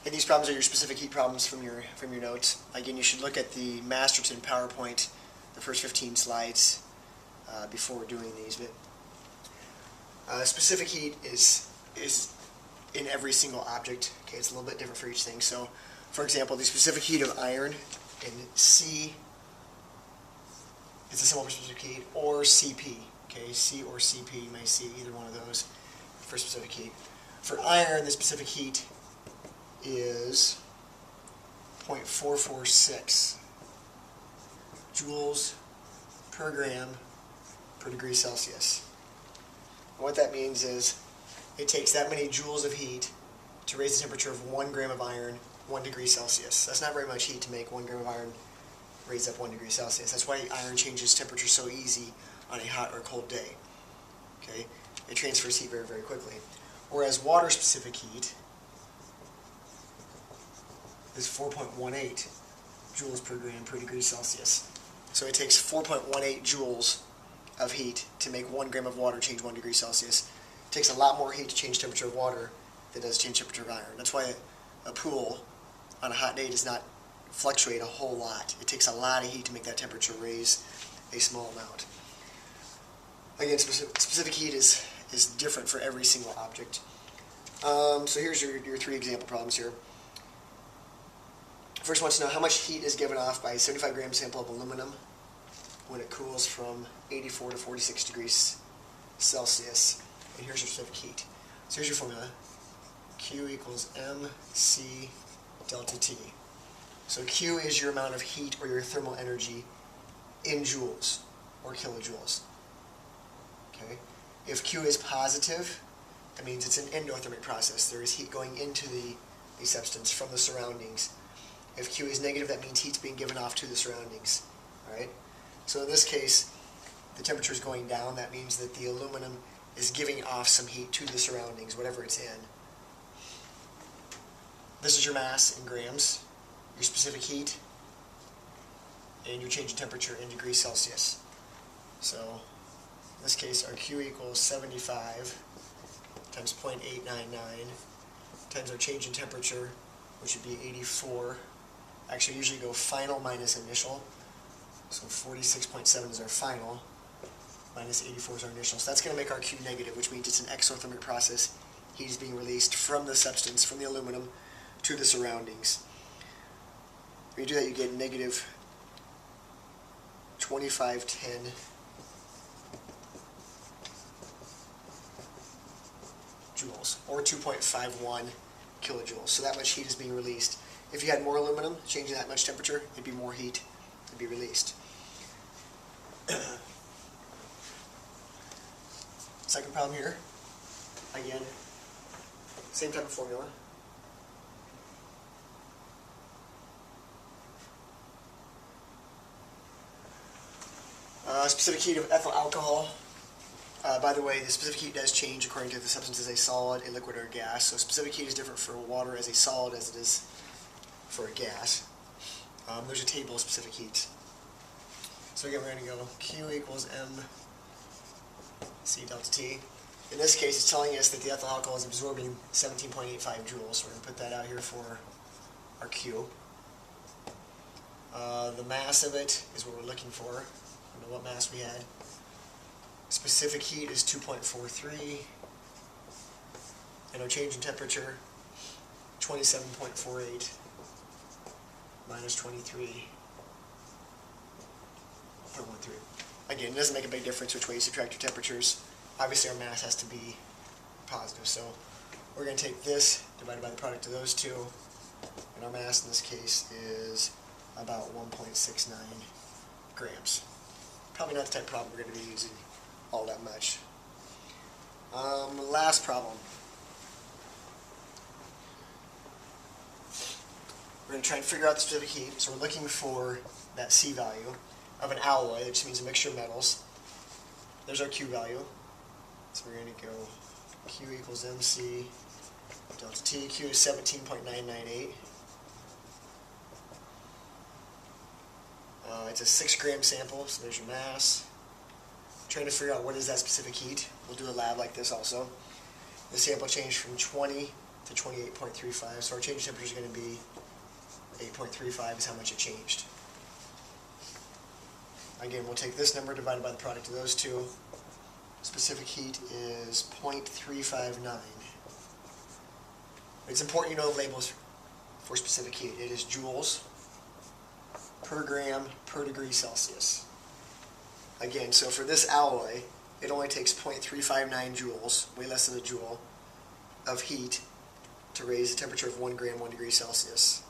And these problems are your specific heat problems from your notes. Again, you should look at the Masterton PowerPoint, the first 15 slides before doing these. But specific heat is in every single object. Okay, it's a little bit different for each thing. So, for example, the specific heat of iron in C is a symbol for specific heat, or CP. Okay, C or CP, you may see either one of those for specific heat. For iron, the specific heat is 0.446 joules per gram per degree Celsius. And what that means is it takes that many joules of heat to raise the temperature of 1 gram of iron 1 degree Celsius. That's not very much heat to make 1 gram of iron raise up 1 degree Celsius. That's why iron changes temperature so easy on a hot or cold day. Okay, it transfers heat very, very quickly. Whereas water specific heat is 4.18 joules per gram per degree Celsius. So it takes 4.18 joules of heat to make 1 gram of water change 1 degree Celsius. It takes a lot more heat to change temperature of water than does change temperature of iron. That's why a pool on a hot day does not fluctuate a whole lot. It takes a lot of heat to make that temperature raise a small amount. Again, specific heat is different for every single object. So here's your 3 example problems here. First wants to know how much heat is given off by a 75 gram sample of aluminum when it cools from 84 to 46 degrees Celsius. And here's your specific heat. So here's your formula. Q equals mc delta T. So Q is your amount of heat or your thermal energy in joules or kilojoules. Okay. If Q is positive, that means it's an endothermic process. There is heat going into the substance from the surroundings. If Q is negative, that means heat's being given off to the surroundings. All right? So in this case, the temperature is going down. That means that the aluminum is giving off some heat to the surroundings, whatever it's in. This is your mass in grams, your specific heat, and your change in temperature in degrees Celsius. So in this case, our Q equals 75 times 0.899 times our change in temperature, which would be 84. Actually, I usually go final minus initial. So 46.7 is our final, minus 84 is our initial. So that's going to make our Q negative, which means it's an exothermic process. Heat is being released from the substance, from the aluminum, to the surroundings. When you do that, you get negative 2510 joules, or 2.51 kilojoules. So that much heat is being released. If you had more aluminum, changing that much temperature, it'd be more heat to be released. Second problem here. Again, same type of formula. Specific heat of ethyl alcohol. By the way, the specific heat does change according to the substance as a solid, a liquid, or a gas. So specific heat is different for water as a solid as it is for a gas. There's a table of specific heats. So again, we're going to go Q equals mc delta T. In this case, it's telling us that the ethyl alcohol is absorbing 17.85 joules. So we're going to put that out here for our Q. The mass of it is what we're looking for. I don't know what mass we had. Specific heat is 2.43, and our change in temperature, 27.48 minus 23.13. Again, it doesn't make a big difference which way you subtract your temperatures. Obviously, our mass has to be positive, so we're going to take this divided by the product of those two, and our mass in this case is about 1.69 grams. Probably not the type of problem we're going to be using all that much. Last problem. We're going to try and figure out the specific heat. So we're looking for that C value of an alloy, which means a mixture of metals. There's our Q value. So we're going to go Q equals mc delta T. Q is 17.998. It's a 6 gram sample, so there's your mass. Trying to figure out what is that specific heat. We'll do a lab like this also. The sample changed from 20 to 28.35. So our change temperature is going to be 8.35 is how much it changed. Again, we'll take this number divided by the product of those two. Specific heat is 0.359. It's important you know the labels for specific heat. It is joules per gram per degree Celsius. Again, so for this alloy, it only takes 0.359 joules, way less than a joule, of heat to raise the temperature of 1 gram 1 degree Celsius.